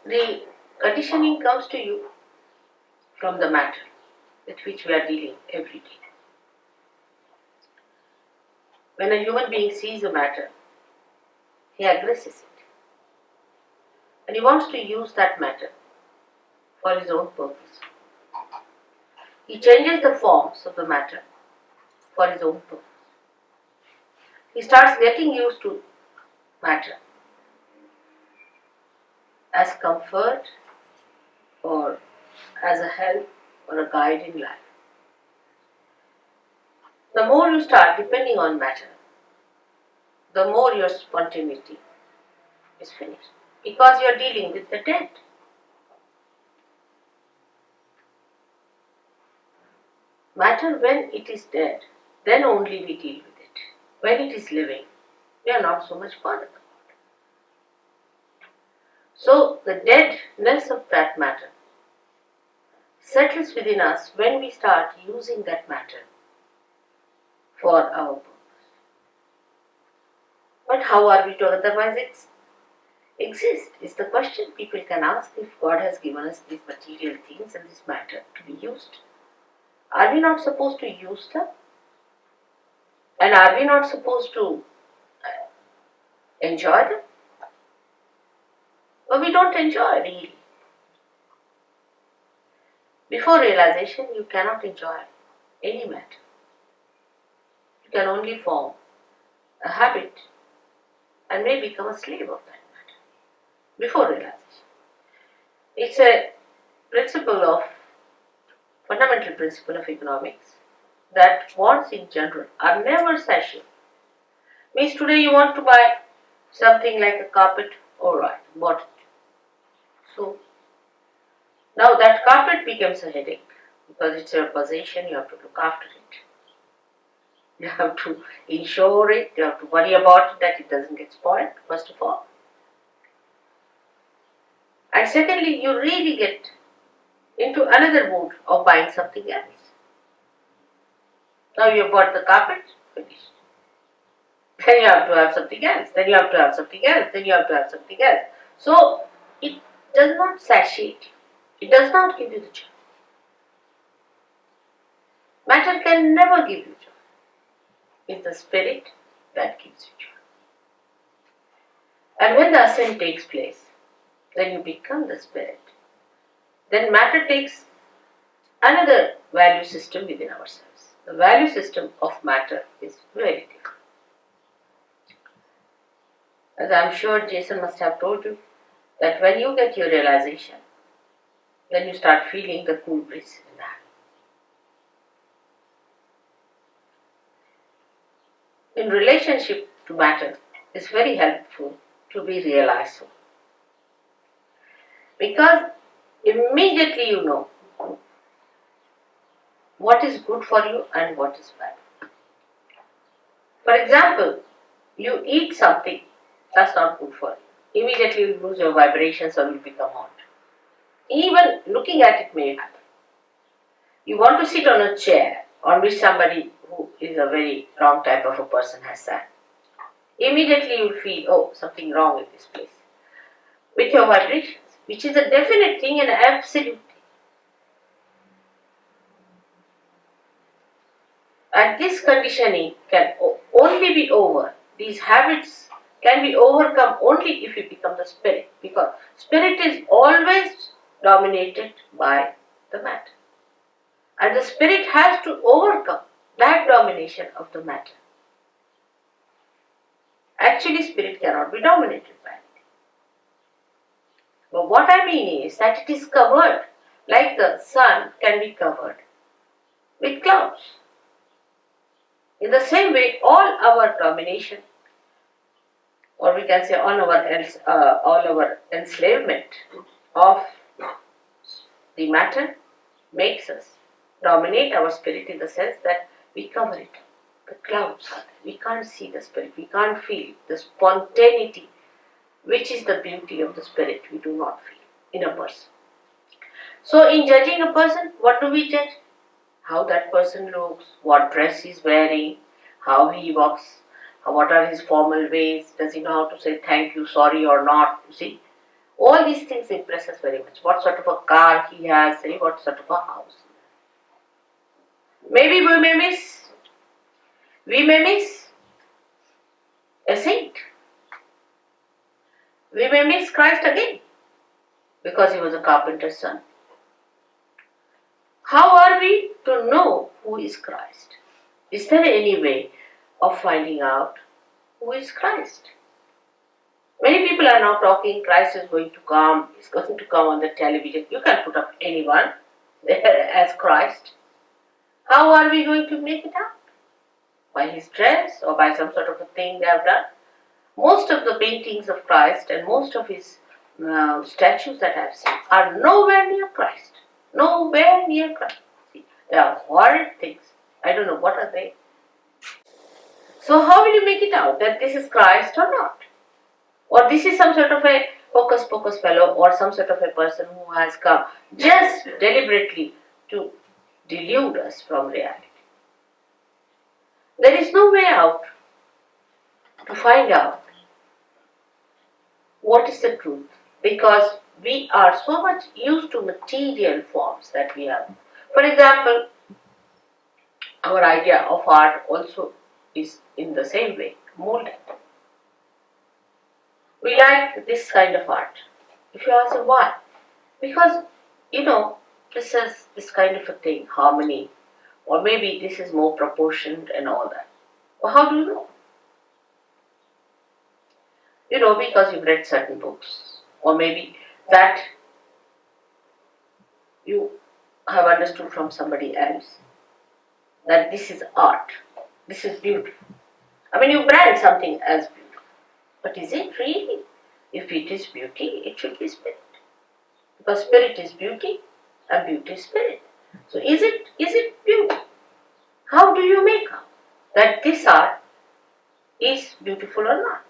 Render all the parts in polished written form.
the conditioning comes to you from the matter with which we are dealing every day. When a human being sees a matter, he aggresses it. And he wants to use that matter for his own purpose. He changes the forms of the matter for his own purpose. He starts getting used to matter as comfort or as a help or a guide in life. The more you start depending on matter, the more your spontaneity is finished, because you are dealing with the dead. Matter, when it is dead, then only we deal with it. When it is living, we are not so much bothered about it. So the deadness of that matter settles within us when we start using that matter for our purpose. But how are we to otherwise exist is the question people can ask if God has given us these material things and this matter to be used. Are we not supposed to use them? And are we not supposed to enjoy them? But we don't enjoy really. Before realization, you cannot enjoy any matter. You can only form a habit and may become a slave of that matter before realization. It's a fundamental principle of economics that wants in general are never satiable. Means today you want to buy something like a carpet, alright, bought it. So now that carpet becomes a headache because it's your possession, you have to look after it. You have to insure it, you have to worry about it that it doesn't get spoiled, first of all. And secondly, you really get into another mood of buying something else. Now you have bought the carpet, finished. Then you have to have something else, then you have to have something else, then you have to have something else. So it does not satiate you. It does not give you the joy. Matter can never give you joy. It's the spirit that gives you joy. And when the ascent takes place, then you become the spirit. Then matter takes another value system within ourselves. The value system of matter is very different. As I am sure Jason must have told you, that when you get your realization, then you start feeling the cool breeze in the hand. In relationship to matter, it's very helpful to be realized so. Because immediately you know what is good for you and what is bad. For example, you eat something that's not good for you. Immediately you lose your vibrations or you become hot. Even looking at it may happen. You want to sit on a chair on which somebody who is a very wrong type of a person has sat. Immediately you will feel, oh, something wrong with this place. With your vibrations, which is a definite thing and absolute thing. And this conditioning can only be over. These habits can be overcome only if you become the spirit, because spirit is always dominated by the matter. And the spirit has to overcome that domination of the matter. Actually, spirit cannot be dominated by it. But what I mean is that it is covered, like the sun can be covered with clouds. In the same way, all our domination, or we can say all our enslavement of the matter makes us dominate our spirit in the sense that we cover it. The clouds are there. We can't see the spirit. We can't feel the spontaneity, which is the beauty of the spirit. We do not feel in a person. So in judging a person, what do we judge? How that person looks, what dress he's wearing, how he walks, what are his formal ways, does he know how to say thank you, sorry or not, you see. All these things impress us very much. What sort of a car he has, what sort of a house. Maybe we may miss a saint. We may miss Christ again because he was a carpenter's son. How are we to know who is Christ? Is there any way of finding out who is Christ? Many people are now talking Christ is going to come, he's going to come on the television. You can put up anyone there as Christ. How are we going to make it out? By his dress or by some sort of a thing they have done? Most of the paintings of Christ and most of his statues that I've seen are nowhere near Christ. Nowhere near Christ. See, they are horrid things. I don't know what are they. So how will you make it out that this is Christ or not? Or this is some sort of a hocus pocus fellow or some sort of a person who has come just deliberately to delude us from reality. There is no way out to find out what is the truth, because we are so much used to material forms that we have. For example, our idea of art also is in the same way, molded. We like this kind of art. If you ask why, because this is this kind of a thing, harmony, or maybe this is more proportioned and all that. Well, how do you know? Because you've read certain books, or maybe that you have understood from somebody else that this is art, this is beauty. I mean, you brand something as beauty, but is it really? If it is beauty, it should be spirit, because spirit is beauty and beauty is spirit. So is it beauty? How do you make out that this art is beautiful or not?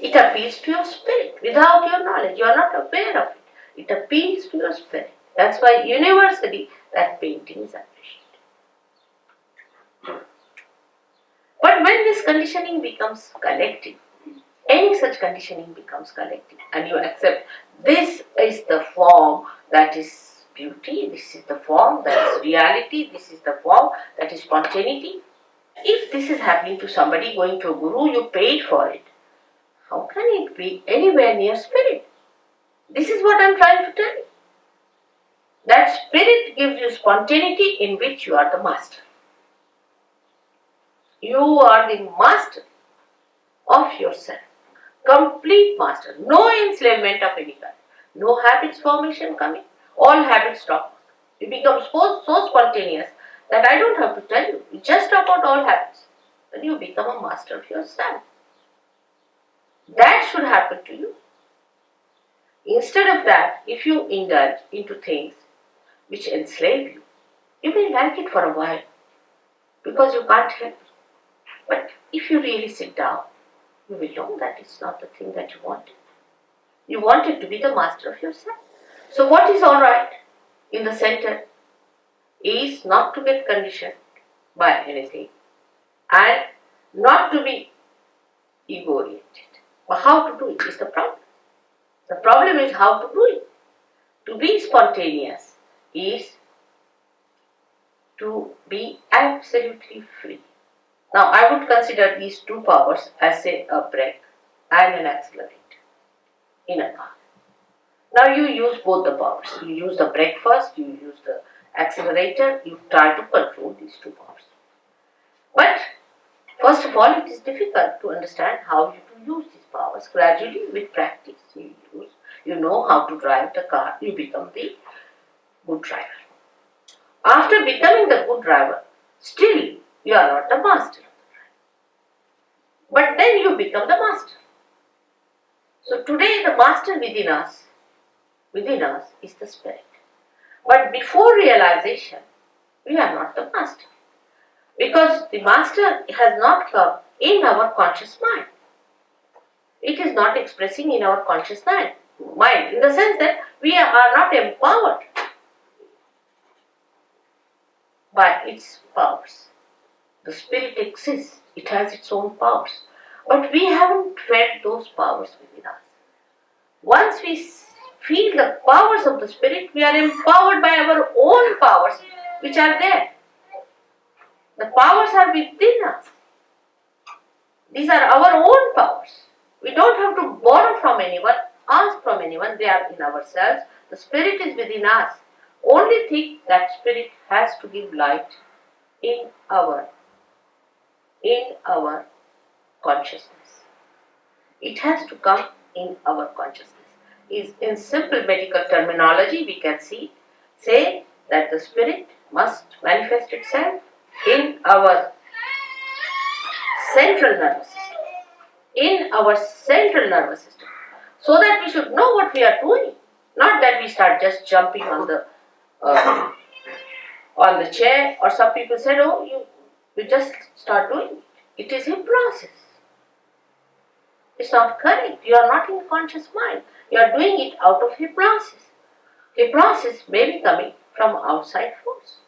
It appeals to your spirit without your knowledge. You are not aware of it. It appeals to your spirit. That's why universally that painting is appreciated. But when this conditioning becomes collective, any such conditioning becomes collective, and you accept this is the form that is beauty, this is the form that is reality, this is the form that is spontaneity. If this is happening to somebody going to a guru, you paid for it. How can it be anywhere near spirit? This is what I am trying to tell you. That spirit gives you spontaneity in which you are the master. You are the master of yourself. Complete master. No enslavement of any kind. No habits formation coming. All habits stop. You become so spontaneous that I don't have to tell you. You just drop out all habits. Then you become a master of yourself. That should happen to you. Instead of that, if you indulge into things which enslave you, you may like it for a while because you can't help it. But if you really sit down, you will know that it's not the thing that you wanted. You wanted to be the master of yourself. So what is alright in the center is not to get conditioned by anything and not to be ego-oriented. But how to do it is the problem. The problem is how to do it. To be spontaneous is to be absolutely free. Now, I would consider these two powers as, say, a brake and an accelerator in a car. Now, you use both the powers. You use the brake first, you use the accelerator, you try to control these two powers. But, first of all, it is difficult to understand how you use these powers. Gradually, with practice, you know how to drive the car, you become the good driver. After becoming the good driver, still you are not the master. But then you become the master. So today the master within us is the spirit. But before realization, we are not the master. Because the master has not come in our conscious mind. It is not expressing in our conscious mind, in the sense that we are not empowered by its powers. The spirit exists, it has its own powers, but we haven't felt those powers within us. Once we feel the powers of the Spirit, we are empowered by our own powers which are there. The powers are within us. These are our own powers. We don't have to borrow from anyone, ask from anyone, they are in ourselves. The Spirit is within us. Only thing that Spirit has to give light in our consciousness. It has to come in our consciousness. In simple medical terminology, we can say that the Spirit must manifest itself in our central nervous system. So that we should know what we are doing. Not that we start just jumping on the chair, or some people said, oh, you just start doing it. It is hypnosis. It's not correct. You are not in conscious mind. You are doing it out of hypnosis. Hypnosis may be coming from outside force.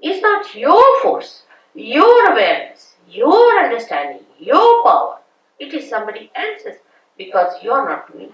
It's not your force, your awareness, your understanding, your power. It is somebody else's, because you are not doing